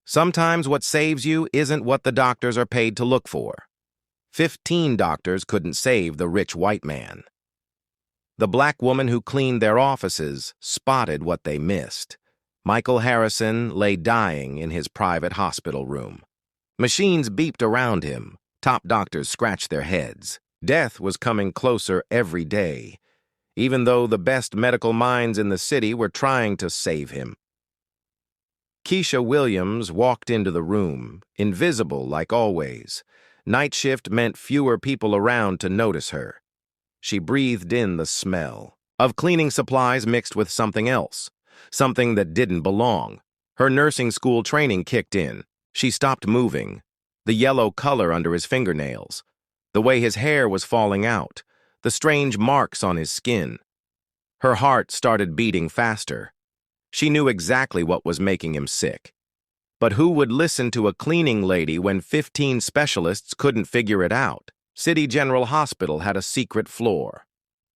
Sometimes what saves you isn't what the doctors are paid to look for. 15 doctors couldn't save the rich white man. The black woman who cleaned their offices spotted what they missed. Michael Harrison lay dying in his private hospital room. Machines beeped around him. Top doctors scratched their heads. Death was coming closer every day, even though the best medical minds in the city were trying to save him. Keisha Williams walked into the room, invisible like always. Night shift meant fewer people around to notice her. She breathed in the smell of cleaning supplies mixed with something else, something that didn't belong. Her nursing school training kicked in. She stopped moving. The yellow color under his fingernails, the way his hair was falling out, the strange marks on his skin. Her heart started beating faster. She knew exactly what was making him sick. But who would listen to a cleaning lady when 15 specialists couldn't figure it out? City General Hospital had a secret floor,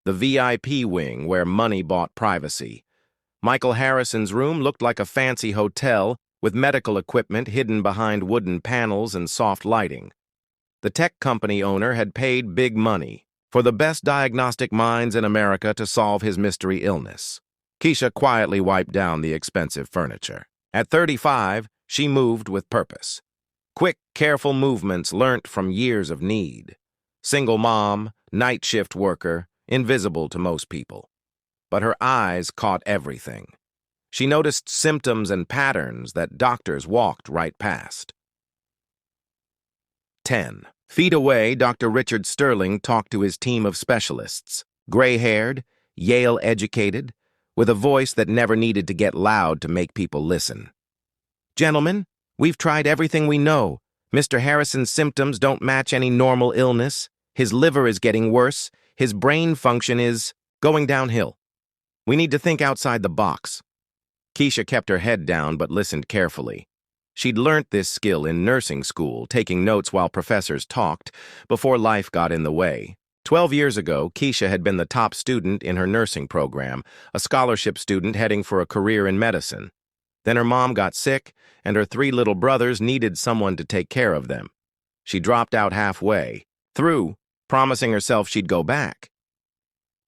the VIP wing where money bought privacy. Michael Harrison's room looked like a fancy hotel with medical equipment hidden behind wooden panels and soft lighting. The tech company owner had paid big money for the best diagnostic minds in America to solve his mystery illness. Keisha quietly wiped down the expensive furniture. At 35, she moved with purpose. Quick, careful movements learnt from years of need. Single mom, night shift worker, invisible to most people. But her eyes caught everything. She noticed symptoms and patterns that doctors walked right past. 10 feet away, Dr. Richard Sterling talked to his team of specialists, gray-haired, Yale-educated, with a voice that never needed to get loud to make people listen. "Gentlemen, we've tried everything we know. Mr. Harrison's symptoms don't match any normal illness. His liver is getting worse. His brain function is going downhill. We need to think outside the box." Keisha kept her head down but listened carefully. She'd learnt this skill in nursing school, taking notes while professors talked, before life got in the way. 12 years ago, Keisha had been the top student in her nursing program, a scholarship student heading for a career in medicine. Then her mom got sick, and her 3 little brothers needed someone to take care of them. She dropped out halfway, through, promising herself she'd go back.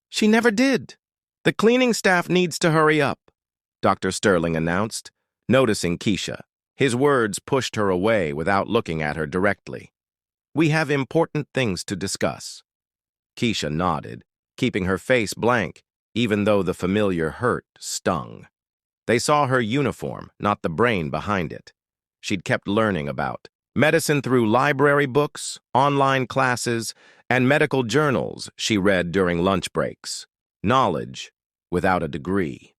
"She never did. The cleaning staff needs to hurry up," Dr. Sterling announced, noticing Keisha. His words pushed her away without looking at her directly. "We have important things to discuss." Keisha nodded, keeping her face blank, even though the familiar hurt stung. They saw her uniform, not the brain behind it. She'd kept learning about medicine through library books, online classes, and medical journals she read during lunch breaks. Knowledge without a degree.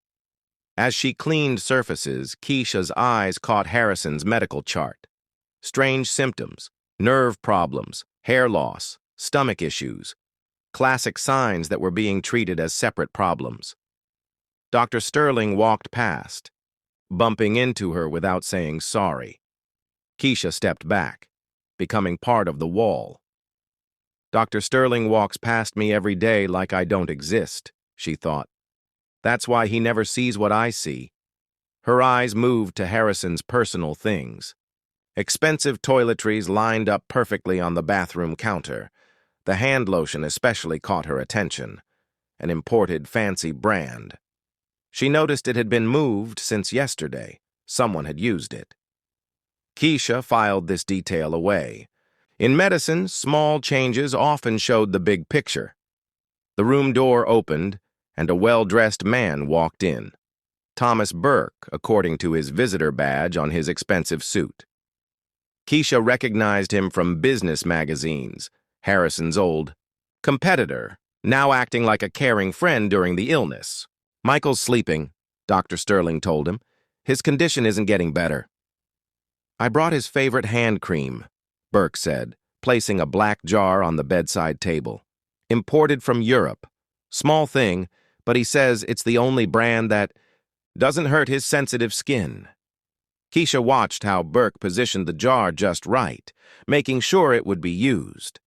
As she cleaned surfaces, Keisha's eyes caught Harrison's medical chart. Strange symptoms, nerve problems, hair loss, stomach issues. Classic signs that were being treated as separate problems. Dr. Sterling walked past, bumping into her without saying sorry. Keisha stepped back, becoming part of the wall. "Dr. Sterling walks past me every day like I don't exist," she thought. "That's why he never sees what I see." Her eyes moved to Harrison's personal things. Expensive toiletries lined up perfectly on the bathroom counter. The hand lotion especially caught her attention, an imported fancy brand. She noticed it had been moved since yesterday. Someone had used it. Keisha filed this detail away. In medicine, small changes often showed the big picture. The room door opened, and a well-dressed man walked in. Thomas Burke, according to his visitor badge on his expensive suit. Keisha recognized him from business magazines, Harrison's old competitor, now acting like a caring friend during the illness. "Michael's sleeping," Dr. Sterling told him. "His condition isn't getting better." "I brought his favorite hand cream," Burke said, placing a black jar on the bedside table. "Imported from Europe. Small thing, but he says it's the only brand that doesn't hurt his sensitive skin." Keisha watched how Burke positioned the jar just right, making sure it would be used.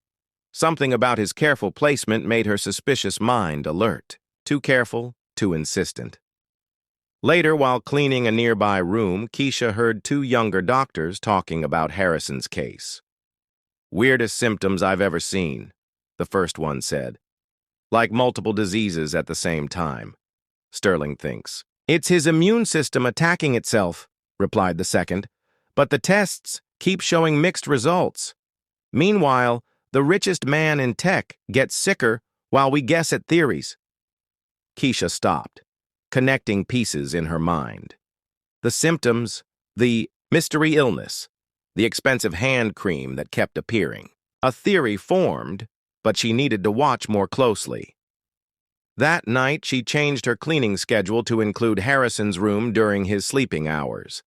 Something about his careful placement made her suspicious mind alert. Too careful, too insistent. Later, while cleaning a nearby room, Keisha heard two younger doctors talking about Harrison's case. "Weirdest symptoms I've ever seen," the first one said. "Like multiple diseases at the same time," Sterling thinks. "It's his immune system attacking itself," replied the second. "But the tests keep showing mixed results. Meanwhile, the richest man in tech gets sicker while we guess at theories." Keisha stopped, connecting pieces in her mind. The symptoms, the mystery illness, the expensive hand cream that kept appearing. A theory formed, but she needed to watch more closely. That night, she changed her cleaning schedule to include Harrison's room during his sleeping hours.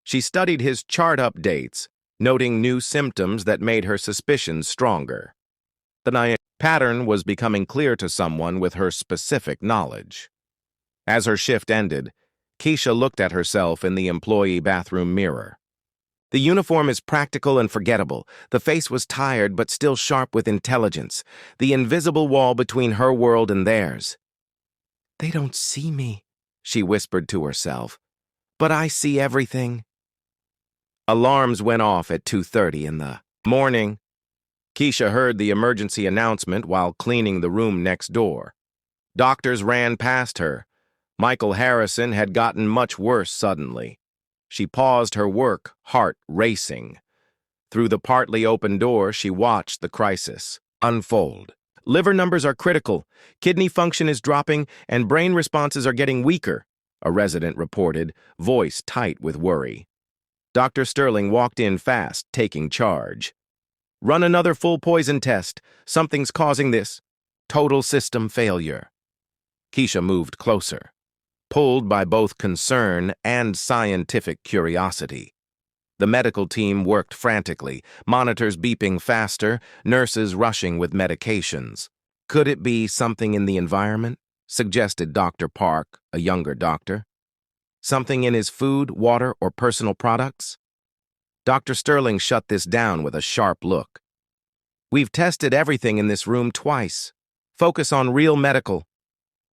She studied his chart updates, noting new symptoms that made her suspicions stronger. The pattern was becoming clear to someone with her specific knowledge. As her shift ended, Keisha looked at herself in the employee bathroom mirror. The uniform is practical and forgettable. The face was tired but still sharp with intelligence, the invisible wall between her world and theirs. "They don't see me," she whispered to herself, "but I see everything." Alarms went off at 2:30 in the morning. Keisha heard the emergency announcement while cleaning the room next door. Doctors ran past her. Michael Harrison had gotten much worse suddenly. She paused her work, heart racing. Through the partly open door, she watched the crisis unfold. "Liver numbers are critical, kidney function is dropping, and brain responses are getting weaker," a resident reported, voice tight with worry. Dr. Sterling walked in fast, taking charge. "Run another full poison test. Something's causing this. Total system failure." Keisha moved closer, pulled by both concern and scientific curiosity. The medical team worked frantically, monitors beeping faster, nurses rushing with medications. "Could it be something in the environment?" suggested Dr. Park, a younger doctor. "Something in his food, water, or personal products?" Dr. Sterling shut this down with a sharp look. "We've tested everything in this room twice. Focus on real medical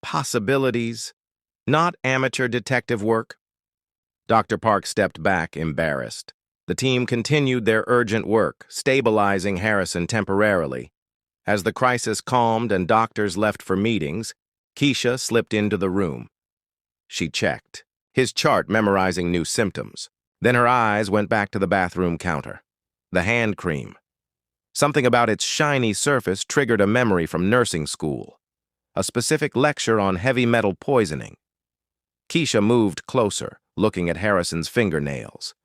possibilities, not amateur detective work." Dr. Park stepped back, embarrassed. The team continued their urgent work, stabilizing Harrison temporarily. As the crisis calmed and doctors left for meetings, Keisha slipped into the room. She checked his chart, memorizing new symptoms. Then her eyes went back to the bathroom counter. The hand cream. Something about its shiny surface triggered a memory from nursing school. A specific lecture on heavy metal poisoning. Keisha moved closer, looking at Harrison's fingernails.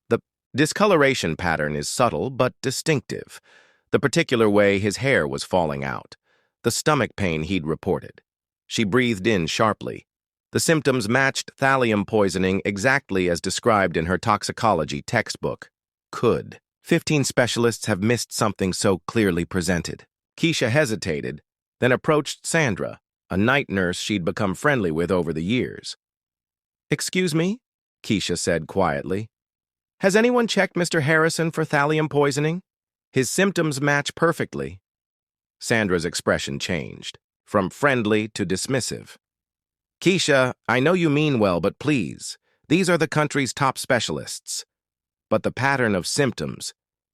The discoloration pattern is subtle but distinctive. The particular way his hair was falling out. The stomach pain he'd reported. She breathed in sharply. The symptoms matched thallium poisoning exactly as described in her toxicology textbook. 15 specialists have missed something so clearly presented. Keisha hesitated, then approached Sandra, a night nurse she'd become friendly with over the years. "Excuse me," Keisha said quietly. "Has anyone checked Mr. Harrison for thallium poisoning? His symptoms match perfectly." Sandra's expression changed, from friendly to dismissive. "Keisha, I know you mean well, but please, these are the country's top specialists." "But the pattern of symptoms—"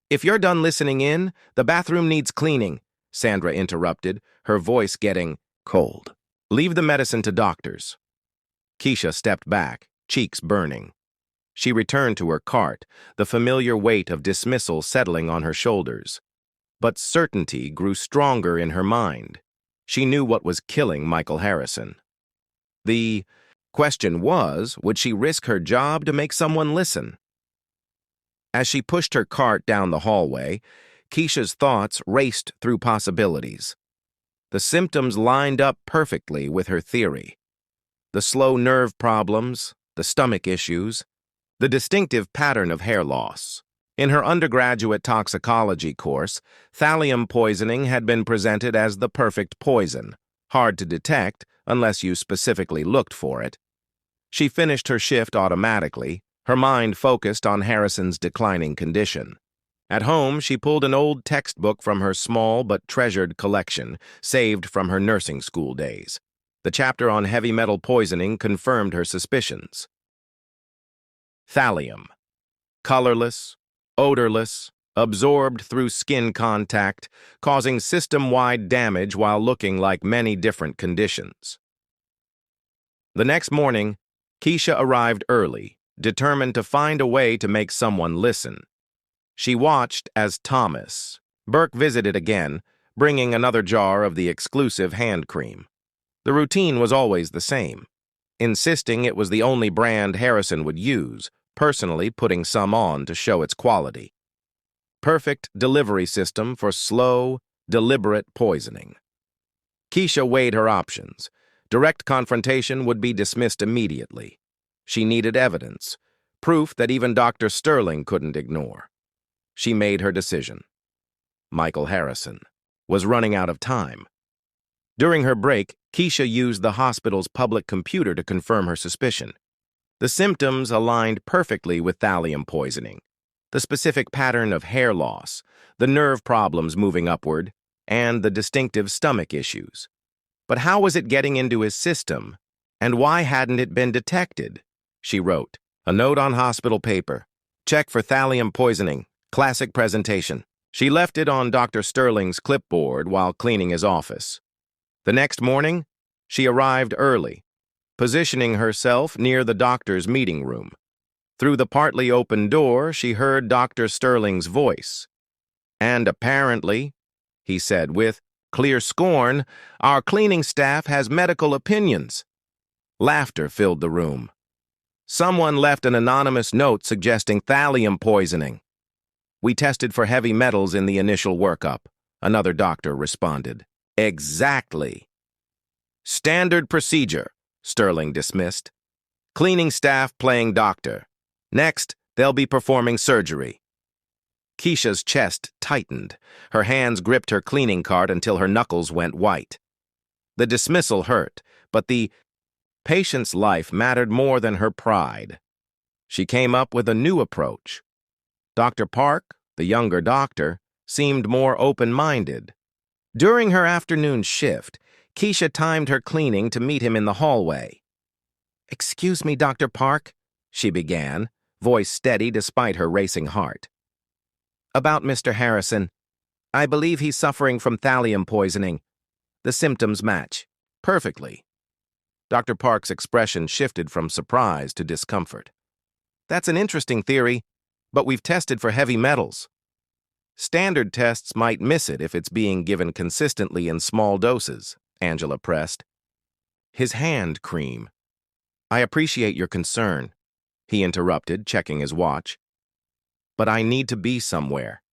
"If you're done listening in, the bathroom needs cleaning," Sandra interrupted, her voice getting cold. "Leave the medicine to doctors." Keisha stepped back, cheeks burning. She returned to her cart, the familiar weight of dismissal settling on her shoulders. But certainty grew stronger in her mind. She knew what was killing Michael Harrison. The question was, would she risk her job to make someone listen? As she pushed her cart down the hallway, Keisha's thoughts raced through possibilities. The symptoms lined up perfectly with her theory. The slow nerve problems, the stomach issues, the distinctive pattern of hair loss. In her undergraduate toxicology course, thallium poisoning had been presented as the perfect poison, hard to detect unless you specifically looked for it. She finished her shift automatically, her mind focused on Harrison's declining condition. At home, she pulled an old textbook from her small but treasured collection, saved from her nursing school days. The chapter on heavy metal poisoning confirmed her suspicions. Thallium. Colorless, odorless, absorbed through skin contact, causing system-wide damage while looking like many different conditions. The next morning, Keisha arrived early, determined to find a way to make someone listen. She watched as Burke visited again, bringing another jar of the exclusive hand cream. The routine was always the same, insisting it was the only brand Harrison would use, personally putting some on to show its quality. Perfect delivery system for slow, deliberate poisoning. Keisha weighed her options. Direct confrontation would be dismissed immediately. She needed evidence, proof that even Dr. Sterling couldn't ignore. She made her decision. Michael Harrison was running out of time. During her break, Keisha used the hospital's public computer to confirm her suspicion. The symptoms aligned perfectly with thallium poisoning. The specific pattern of hair loss, the nerve problems moving upward, and the distinctive stomach issues. But how was it getting into his system, and why hadn't it been detected? She wrote, a note on hospital paper. Check for thallium poisoning. Classic presentation. She left it on Dr. Sterling's clipboard while cleaning his office. The next morning, she arrived early, positioning herself near the doctor's meeting room. Through the partly open door, she heard Dr. Sterling's voice. And apparently, he said with clear scorn, our cleaning staff has medical opinions. Laughter filled the room. Someone left an anonymous note suggesting thallium poisoning. We tested for heavy metals in the initial workup, another doctor responded. Exactly. Standard procedure, Sterling dismissed. Cleaning staff playing doctor. Next, they'll be performing surgery. Keisha's chest tightened. Her hands gripped her cleaning cart until her knuckles went white. The dismissal hurt, but the patient's life mattered more than her pride. She came up with a new approach. Dr. Park, the younger doctor, seemed more open-minded. During her afternoon shift, Keisha timed her cleaning to meet him in the hallway. Excuse me, Dr. Park, she began, voice steady despite her racing heart. About Mr. Harrison, I believe he's suffering from thallium poisoning. The symptoms match perfectly. Dr. Park's expression shifted from surprise to discomfort. That's an interesting theory, but we've tested for heavy metals. Standard tests might miss it if it's being given consistently in small doses, Angela pressed. His hand cream. I appreciate your concern, he interrupted, checking his watch. But I need to be somewhere.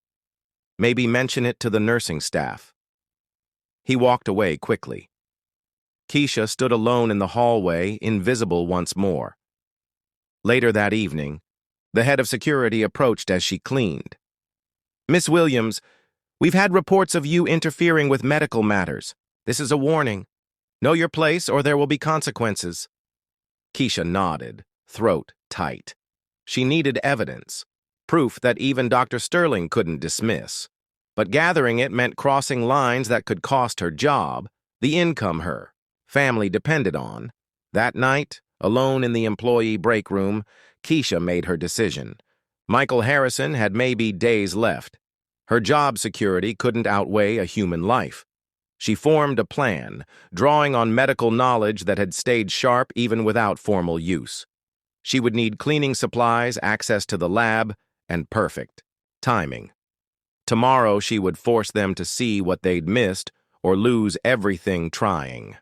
Maybe mention it to the nursing staff. He walked away quickly. Keisha stood alone in the hallway, invisible once more. Later that evening, the head of security approached as she cleaned. Miss Williams, we've had reports of you interfering with medical matters. This is a warning. Know your place or there will be consequences. Keisha nodded, throat tight. She needed evidence, proof that even Dr. Sterling couldn't dismiss. But gathering it meant crossing lines that could cost her job, the income her family depended on. That night, alone in the employee break room, Keisha made her decision. Michael Harrison had maybe days left. Her job security couldn't outweigh a human life. She formed a plan, drawing on medical knowledge that had stayed sharp even without formal use. She would need cleaning supplies, access to the lab, and perfect timing. Tomorrow she would force them to see what they'd missed or lose everything trying.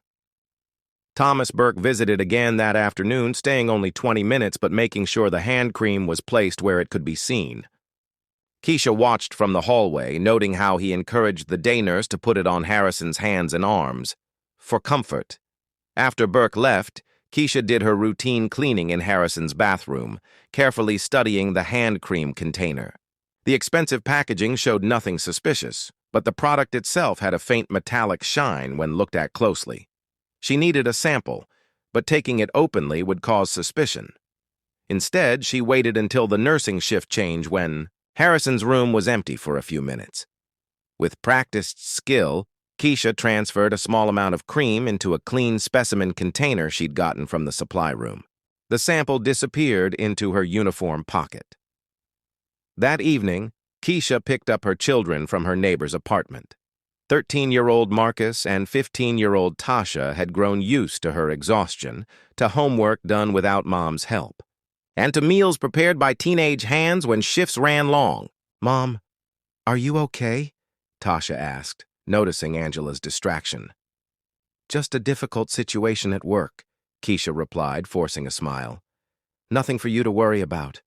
Burke visited again that afternoon, staying only 20 minutes but making sure the hand cream was placed where it could be seen. Keisha watched from the hallway, noting how he encouraged the day nurse to put it on Harrison's hands and arms, for comfort. After Burke left, Keisha did her routine cleaning in Harrison's bathroom, carefully studying the hand cream container. The expensive packaging showed nothing suspicious, but the product itself had a faint metallic shine when looked at closely. She needed a sample, but taking it openly would cause suspicion. Instead, she waited until the nursing shift change when Harrison's room was empty for a few minutes. With practiced skill, Keisha transferred a small amount of cream into a clean specimen container she'd gotten from the supply room. The sample disappeared into her uniform pocket. That evening, Keisha picked up her children from her neighbor's apartment. 13-year-old Marcus and 15-year-old Tasha had grown used to her exhaustion, to homework done without Mom's help, and to meals prepared by teenage hands when shifts ran long. "Mom, are you okay?" Tasha asked, noticing Angela's distraction. "Just a difficult situation at work," Keisha replied, forcing a smile. "Nothing for you to worry about."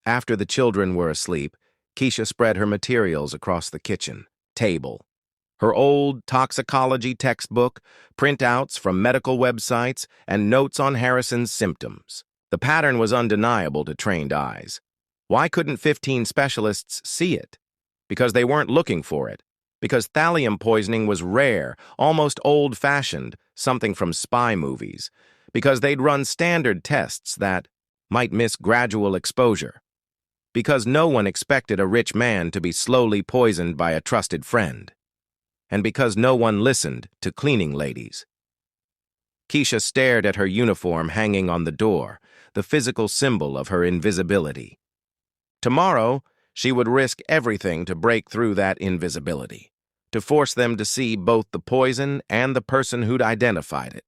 After the children were asleep, Keisha spread her materials across the kitchen table. Her old toxicology textbook, printouts from medical websites, and notes on Harrison's symptoms. The pattern was undeniable to trained eyes. Why couldn't 15 specialists see it? Because they weren't looking for it. Because thallium poisoning was rare, almost old-fashioned, something from spy movies. Because they'd run standard tests that might miss gradual exposure. Because no one expected a rich man to be slowly poisoned by a trusted friend. And because no one listened to cleaning ladies. Keisha stared at her uniform hanging on the door, the physical symbol of her invisibility. Tomorrow, she would risk everything to break through that invisibility, to force them to see both the poison and the person who'd identified it.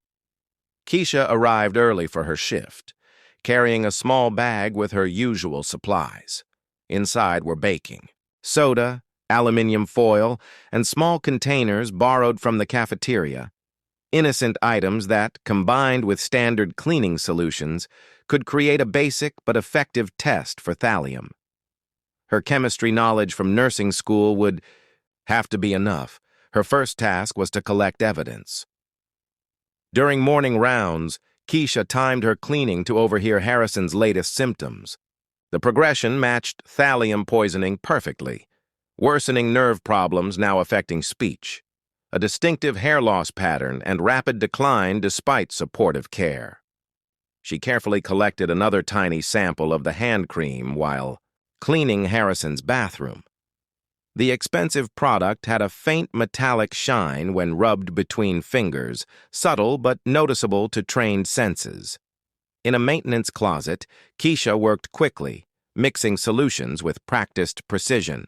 Keisha arrived early for her shift, carrying a small bag with her usual supplies. Inside were baking, soda, aluminum foil, and small containers borrowed from the cafeteria. Innocent items that, combined with standard cleaning solutions, could create a basic but effective test for thallium. Her chemistry knowledge from nursing school would have to be enough. Her first task was to collect evidence. During morning rounds, Keisha timed her cleaning to overhear Harrison's latest symptoms. The progression matched thallium poisoning perfectly. Worsening nerve problems now affecting speech, a distinctive hair loss pattern, and rapid decline despite supportive care. She carefully collected another tiny sample of the hand cream while cleaning Harrison's bathroom. The expensive product had a faint metallic shine when rubbed between fingers, subtle but noticeable to trained senses. In a maintenance closet, Keisha worked quickly, mixing solutions with practiced precision.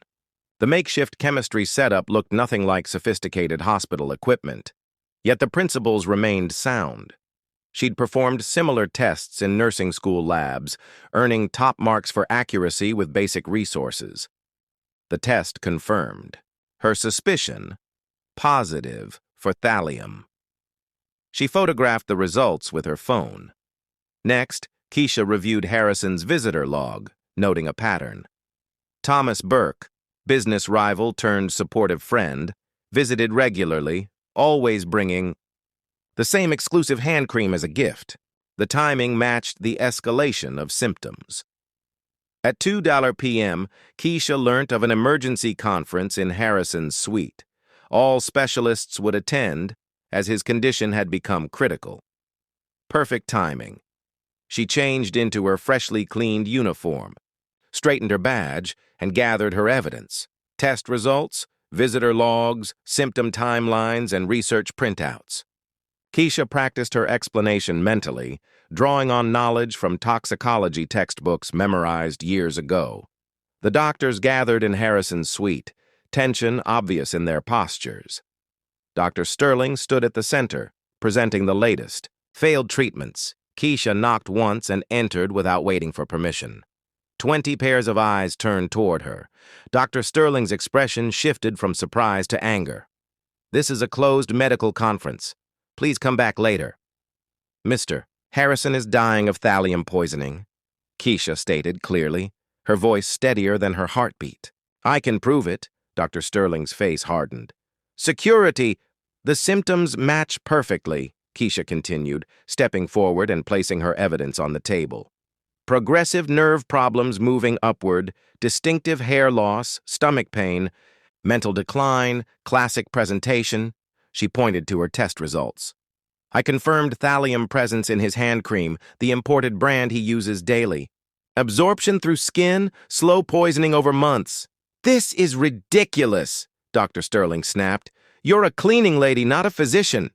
The makeshift chemistry setup looked nothing like sophisticated hospital equipment, yet the principles remained sound. She'd performed similar tests in nursing school labs, earning top marks for accuracy with basic resources. The test confirmed her suspicion, positive for thallium. She photographed the results with her phone. Next, Keisha reviewed Harrison's visitor log, noting a pattern. Thomas Burke, business rival turned supportive friend, visited regularly, always bringing the same exclusive hand cream as a gift. The timing matched the escalation of symptoms. At 2 p.m., Keisha learnt of an emergency conference in Harrison's suite. All specialists would attend, as his condition had become critical. Perfect timing. She changed into her freshly cleaned uniform, straightened her badge, and gathered her evidence. Test results, visitor logs, symptom timelines, and research printouts. Keisha practiced her explanation mentally, drawing on knowledge from toxicology textbooks memorized years ago. The doctors gathered in Harrison's suite, tension obvious in their postures. Dr. Sterling stood at the center, presenting the latest. Failed treatments. Keisha knocked once and entered without waiting for permission. 20 pairs of eyes turned toward her. Dr. Sterling's expression shifted from surprise to anger. "This is a closed medical conference. Please come back later." "Mr. Harrison is dying of thallium poisoning," Keisha stated clearly, her voice steadier than her heartbeat. "I can prove it." Dr. Sterling's face hardened. "Security! The symptoms match perfectly," Keisha continued, stepping forward and placing her evidence on the table. "Progressive nerve problems moving upward, distinctive hair loss, stomach pain, mental decline, classic presentation." She pointed to her test results. "I confirmed thallium presence in his hand cream, the imported brand he uses daily. Absorption through skin, slow poisoning over months." "This is ridiculous," Dr. Sterling snapped. You're a cleaning lady, not a physician.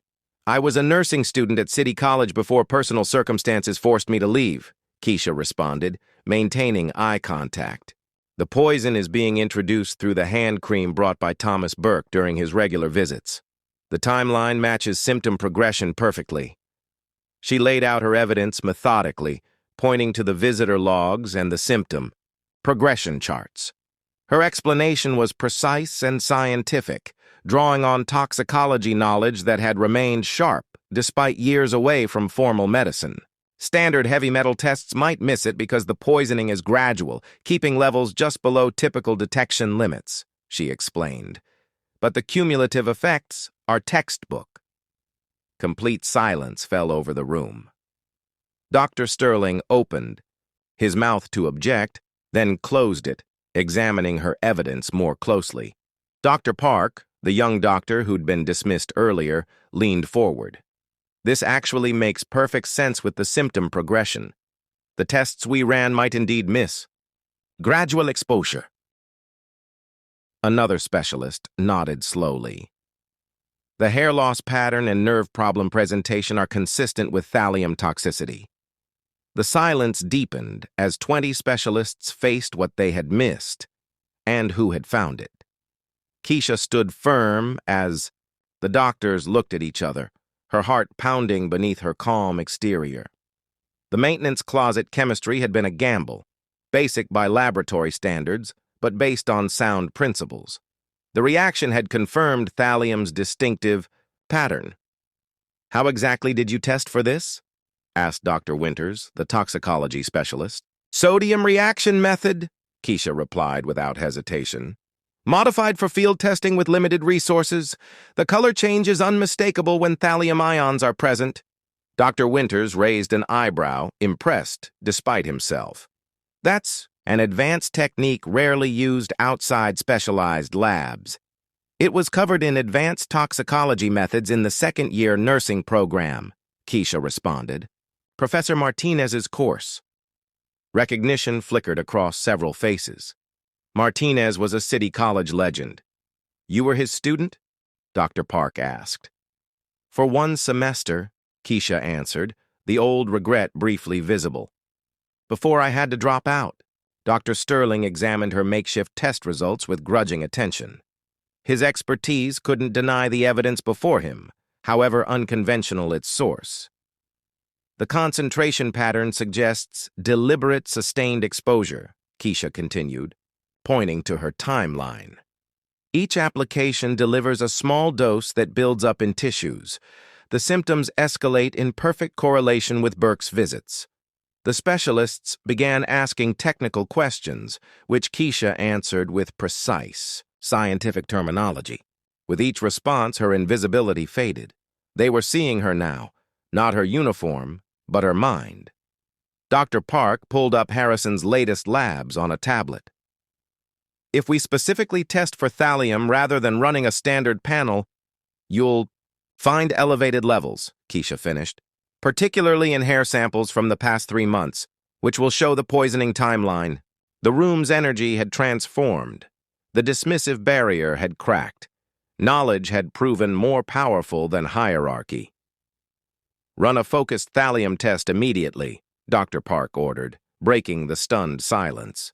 I was a nursing student at City College before personal circumstances forced me to leave, Keisha responded, maintaining eye contact. The poison is being introduced through the hand cream brought by Thomas Burke during his regular visits. The timeline matches symptom progression perfectly. She laid out her evidence methodically, pointing to the visitor logs and the symptom progression charts. Her explanation was precise and scientific, drawing on toxicology knowledge that had remained sharp despite years away from formal medicine. Standard heavy metal tests might miss it because the poisoning is gradual, keeping levels just below typical detection limits, she explained. But the cumulative effects are textbook. Complete silence fell over the room. Dr. Sterling opened, his mouth to object, then closed it, examining her evidence more closely. Dr. Park, the young doctor who'd been dismissed earlier, leaned forward. This actually makes perfect sense with the symptom progression. The tests we ran might indeed miss. Gradual exposure. Another specialist nodded slowly. The hair loss pattern and nerve problem presentation are consistent with thallium toxicity. The silence deepened as 20 specialists faced what they had missed and who had found it. Keisha stood firm as the doctors looked at each other, her heart pounding beneath her calm exterior. The maintenance closet chemistry had been a gamble, basic by laboratory standards, but based on sound principles. The reaction had confirmed thallium's distinctive pattern. "How exactly did you test for this?" asked Dr. Winters, the toxicology specialist. "Sodium reaction method," Keisha replied without hesitation. "Modified for field testing with limited resources. The color change is unmistakable when thallium ions are present." Dr. Winters raised an eyebrow, impressed despite himself. "That's an advanced technique rarely used outside specialized labs. It was covered in advanced toxicology methods in the second-year nursing program," Keisha responded. "Professor Martinez's course." Recognition flickered across several faces. Martinez was a City College legend. "You were his student?" Dr. Park asked. "For one semester," Keisha answered, the old regret briefly visible. "Before I had to drop out." Dr. Sterling examined her makeshift test results with grudging attention. His expertise couldn't deny the evidence before him, however unconventional its source. "The concentration pattern suggests deliberate, sustained exposure," Keisha continued, pointing to her timeline. "Each application delivers a small dose that builds up in tissues. The symptoms escalate in perfect correlation with Burke's visits." The specialists began asking technical questions, which Keisha answered with precise, scientific terminology. With each response, her invisibility faded. They were seeing her now, not her uniform, but her mind. Dr. Park pulled up Harrison's latest labs on a tablet. "If we specifically test for thallium rather than running a standard panel, you'll find elevated levels," Keisha finished, "particularly in hair samples from the past 3 months, which will show the poisoning timeline." The room's energy had transformed. The dismissive barrier had cracked. Knowledge had proven more powerful than hierarchy. "Run a focused thallium test immediately," Dr. Park ordered, breaking the stunned silence.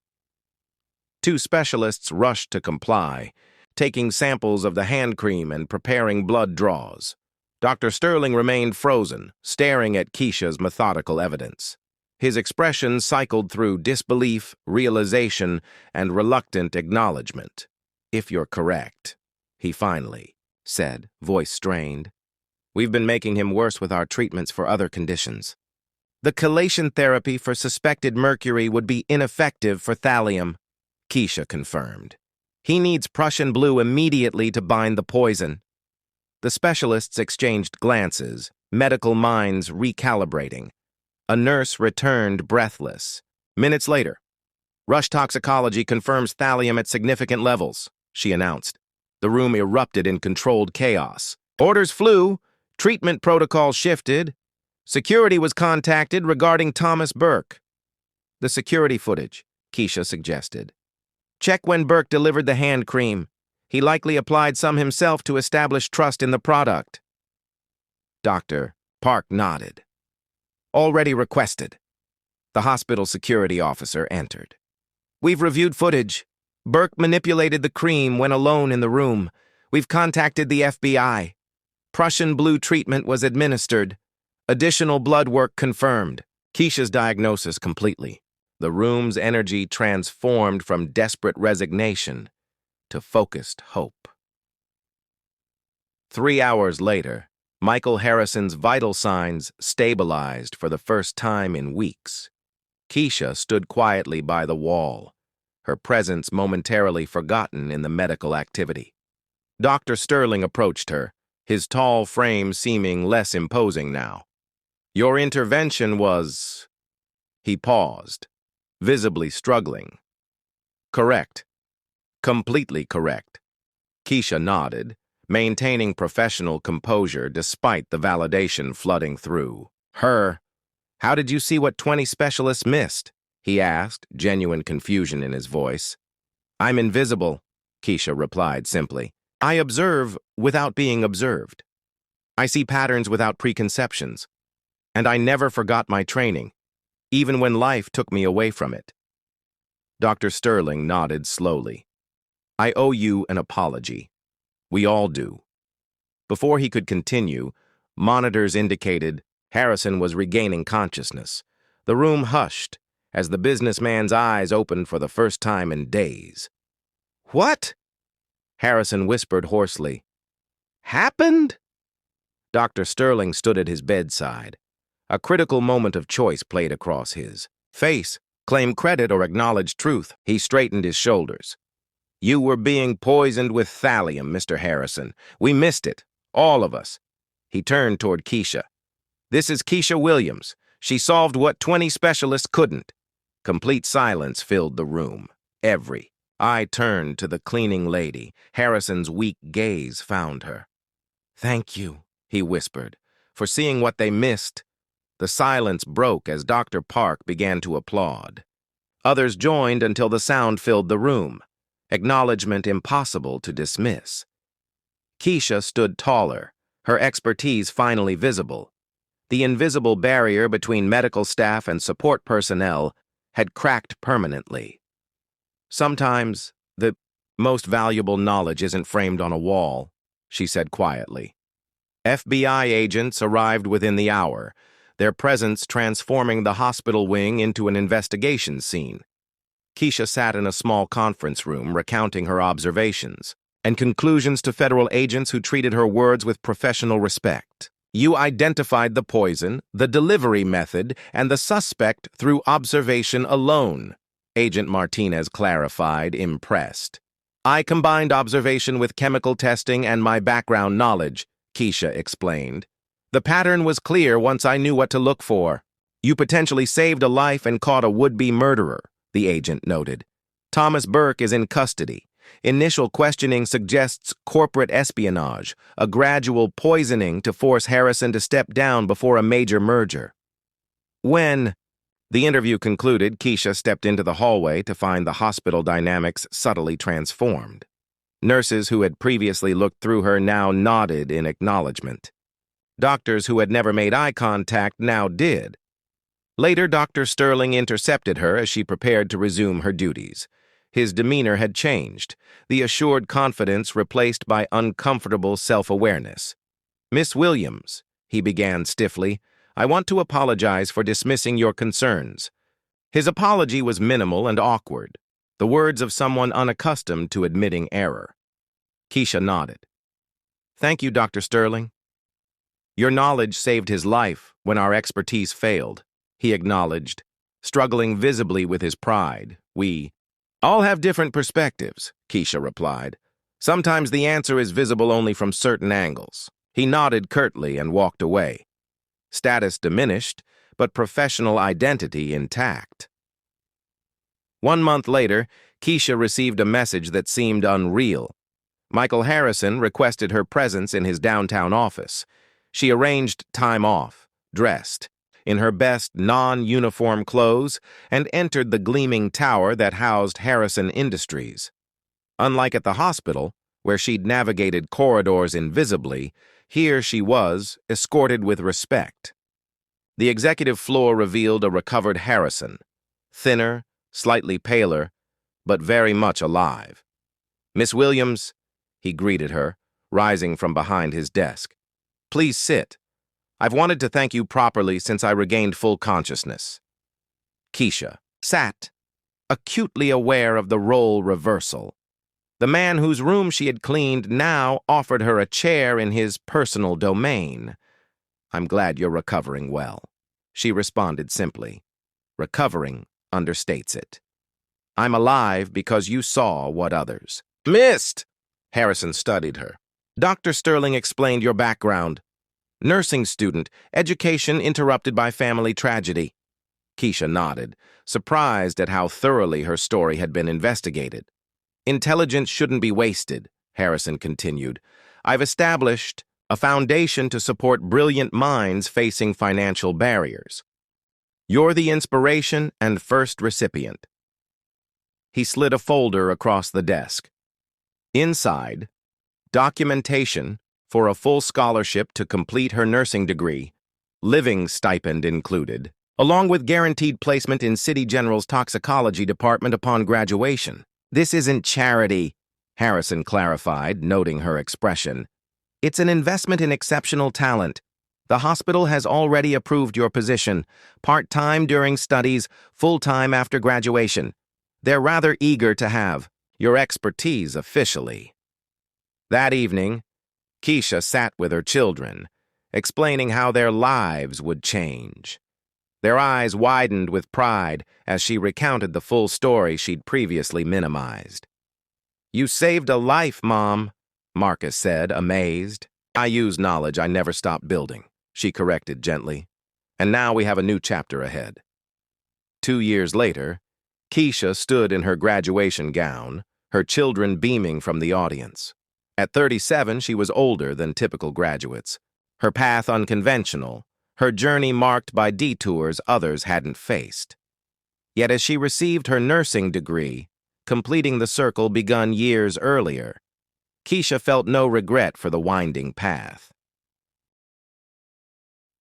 2 specialists rushed to comply, taking samples of the hand cream and preparing blood draws. Dr. Sterling remained frozen, staring at Keisha's methodical evidence. His expression cycled through disbelief, realization, and reluctant acknowledgement. "If you're correct," he finally said, voice strained. "We've been making him worse with our treatments for other conditions. The chelation therapy for suspected mercury would be ineffective for thallium," Keisha confirmed. "He needs Prussian blue immediately to bind the poison." The specialists exchanged glances, medical minds recalibrating. A nurse returned breathless. Minutes later, "Rush toxicology confirms thallium at significant levels," she announced. The room erupted in controlled chaos. Orders flew, treatment protocol shifted. Security was contacted regarding Thomas Burke. "The security footage," Keisha suggested. "Check when Burke delivered the hand cream. He likely applied some himself to establish trust in the product. Dr. Park nodded. Already requested. The hospital security officer entered. We've reviewed footage. Burke manipulated the cream when alone in the room. We've contacted the FBI. Prussian blue treatment was administered. Additional blood work confirmed. Keisha's diagnosis completely. The room's energy transformed from desperate resignation to focused hope. 3 hours later, Michael Harrison's vital signs stabilized for the first time in weeks. Keisha stood quietly by the wall, her presence momentarily forgotten in the medical activity. Dr. Sterling approached her, his tall frame seeming less imposing now. Your intervention was... He paused, visibly struggling. Correct. Completely correct. Keisha nodded, maintaining professional composure despite the validation flooding through. How did you see what 20 specialists missed? He asked, genuine confusion in his voice. I'm invisible, Keisha replied simply. I observe without being observed. I see patterns without preconceptions. And I never forgot my training, even when life took me away from it. Dr. Sterling nodded slowly. I owe you an apology. We all do. Before he could continue, monitors indicated Harrison was regaining consciousness. The room hushed as the businessman's eyes opened for the first time in days. What? Harrison whispered hoarsely. Happened? Dr. Sterling stood at his bedside. A critical moment of choice played across his face. Claim credit or acknowledge truth. He straightened his shoulders. You were being poisoned with thallium, Mr. Harrison. We missed it. All of us. He turned toward Keisha. This is Keisha Williams. She solved what 20 specialists couldn't. Complete silence filled the room. Every eye turned to the cleaning lady. Harrison's weak gaze found her. Thank you, he whispered, for seeing what they missed. The silence broke as Dr. Park began to applaud. Others joined until the sound filled the room. Acknowledgement impossible to dismiss. Keisha stood taller, her expertise finally visible. The invisible barrier between medical staff and support personnel had cracked permanently. Sometimes, the most valuable knowledge isn't framed on a wall, she said quietly. FBI agents arrived within the hour, their presence transforming the hospital wing into an investigation scene. Keisha sat in a small conference room recounting her observations and conclusions to federal agents who treated her words with professional respect. You identified the poison, the delivery method, and the suspect through observation alone, Agent Martinez clarified, impressed. I combined observation with chemical testing and my background knowledge, Keisha explained. The pattern was clear once I knew what to look for. You potentially saved a life and caught a would-be murderer, the agent noted. Thomas Burke is in custody. Initial questioning suggests corporate espionage, a gradual poisoning to force Harrison to step down before a major merger. When the interview concluded, Keisha stepped into the hallway to find the hospital dynamics subtly transformed. Nurses who had previously looked through her now nodded in acknowledgement. Doctors who had never made eye contact now did. Later, Dr. Sterling intercepted her as she prepared to resume her duties. His demeanor had changed, the assured confidence replaced by uncomfortable self-awareness. Miss Williams, he began stiffly, I want to apologize for dismissing your concerns. His apology was minimal and awkward, the words of someone unaccustomed to admitting error. Keisha nodded. Thank you, Dr. Sterling. Your knowledge saved his life when our expertise failed, he acknowledged, struggling visibly with his pride. We all have different perspectives, Keisha replied. Sometimes the answer is visible only from certain angles. He nodded curtly and walked away. Status diminished, but professional identity intact. 1 month later, Keisha received a message that seemed unreal. Michael Harrison requested her presence in his downtown office. She arranged time off, dressed in her best non-uniform clothes, and entered the gleaming tower that housed Harrison Industries. Unlike at the hospital, Where she'd navigated corridors invisibly, here she was, escorted with respect. The executive floor revealed a recovered Harrison, thinner, slightly paler, but very much alive. "Miss Williams," he greeted her, rising from behind his desk. "Please sit. I've wanted to thank you properly since I regained full consciousness." Keisha sat, acutely aware of the role reversal. The man whose room she had cleaned now offered her a chair in his personal domain. "I'm glad you're recovering well," she responded simply. Recovering understates it. "I'm alive because you saw what others missed." Harrison studied her. "Dr. Sterling explained your background. Nursing student, education interrupted by family tragedy." Keisha nodded, surprised at how thoroughly her story had been investigated. "Intelligence shouldn't be wasted," Harrison continued. "I've established a foundation to support brilliant minds facing financial barriers. You're the inspiration and first recipient." He slid a folder across the desk. Inside, documentation for a full scholarship to complete her nursing degree, living stipend included, along with guaranteed placement in City General's toxicology department upon graduation. "This isn't charity," Harrison clarified, noting her expression. "It's an investment in exceptional talent. The hospital has already approved your position, part-time during studies, full-time after graduation. They're rather eager to have your expertise officially." That evening, Keisha sat with her children, explaining how their lives would change. Their eyes widened with pride as she recounted the full story she'd previously minimized. "You saved a life, Mom," Marcus said, amazed. "I use knowledge I never stopped building," she corrected gently. "And now we have a new chapter ahead." 2 years later, Keisha stood in her graduation gown, her children beaming from the audience. At 37, she was older than typical graduates, her path unconventional, her journey marked by detours others hadn't faced. Yet as she received her nursing degree, completing the circle begun years earlier, Keisha felt no regret for the winding path.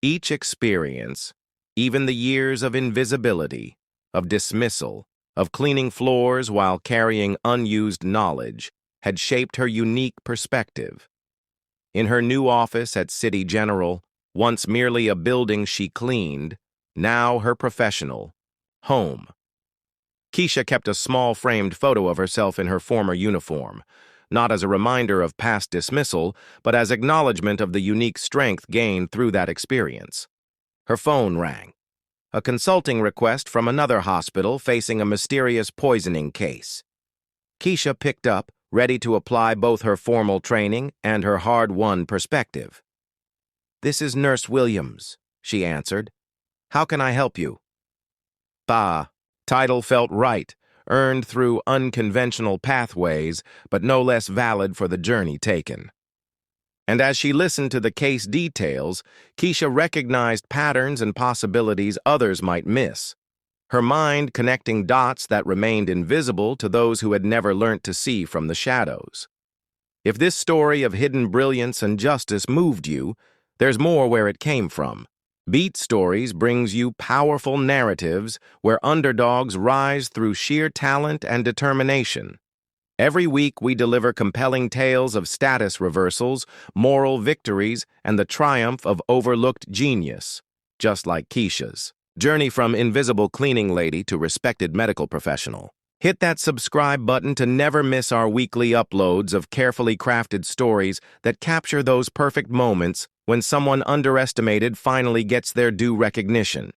Each experience, even the years of invisibility, of dismissal, of cleaning floors while carrying unused knowledge, had shaped her unique perspective. In her new office at City General, once merely a building she cleaned, now her professional home. Keisha kept a small framed photo of herself in her former uniform, not as a reminder of past dismissal, but as acknowledgement of the unique strength gained through that experience. Her phone rang. A consulting request from another hospital facing a mysterious poisoning case. Keisha picked up, ready to apply both her formal training and her hard-won perspective. "This is Nurse Williams," she answered. "How can I help you?" Title felt right, earned through unconventional pathways, but no less valid for the journey taken. And as she listened to the case details, Keisha recognized patterns and possibilities others might miss, her mind connecting dots that remained invisible to those who had never learnt to see from the shadows. If this story of hidden brilliance and justice moved you, there's more where it came from. Beat Stories brings you powerful narratives where underdogs rise through sheer talent and determination. Every week we deliver compelling tales of status reversals, moral victories, and the triumph of overlooked genius, just like Keisha's. Journey from invisible cleaning lady to respected medical professional. Hit that subscribe button to never miss our weekly uploads of carefully crafted stories that capture those perfect moments when someone underestimated finally gets their due recognition.